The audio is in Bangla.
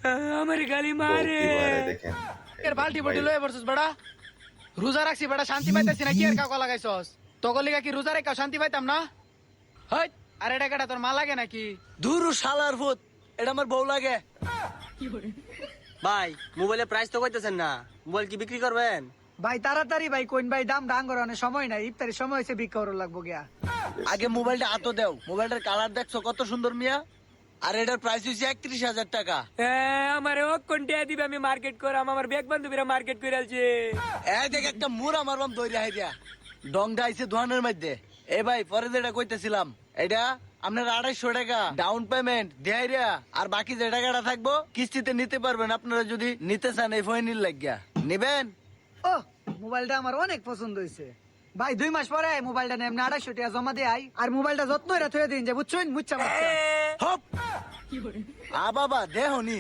আমার গালি মারে দেখেন এর বালতি বটি লয়ে বসছস বড়া রোজা রাখছি বড়া শান্তি পাইতাছি না কি এর কাকা লাগাইছস তোকে লিগা কি রোজা রেখা শান্তি পাইতাম না হই আরে এটা কাটা তোর মা লাগে নাকি দূর শালার ভূত এটা আমার বউ লাগে। ভাই মোবাইলের প্রাইস তো কইতেছেন না, মোবাইল কি বিক্রি করবেন? ভাই তাড়াতাড়ি ভাই কোন ভাই দাম ডাং করানোর সময় নাই, ইফতারি সময় হয়েছে বিক্রি করার লাগবো গিয়া। আগে মোবাইলটা হাতো দেও, মোবাইলটার কালার দেখছো কত সুন্দর মিয়া, আর এটার প্রাইস হচ্ছে 31,000 টাকা। আমার ও কোনটা দিবে, আমি মার্কেট করাম, আমার বেগ বান্ধবীরা মার্কেট করে আলছে। এই দেখ একটা মুরা মারবাম দইরা হাইরা ডংটা আইছে দোকানের মধ্যে। এ ভাই পরে যেটা কইতেছিলাম, এটা আপনার 250 টাকা ডাউন পেমেন্ট দেয়াইরা, আর বাকি যে টাকাটা থাকবো কিস্তিতে নিতে পারবেন আপনারা যদি নিতে চান। এই ফোনের লাগিয়া নিবেন। ও মোবাইলটা আমার অনেক পছন্দ হয়েছে ভাই, 2 মাস পরে মোবাইলটা নেই 250 টাকা জমা দিয়ে আই, আর মোবাইলটা যত্ন এটা থয়ে দিন যে বুঝছেন মুচ্ছা হপ আ বাবা দেহনি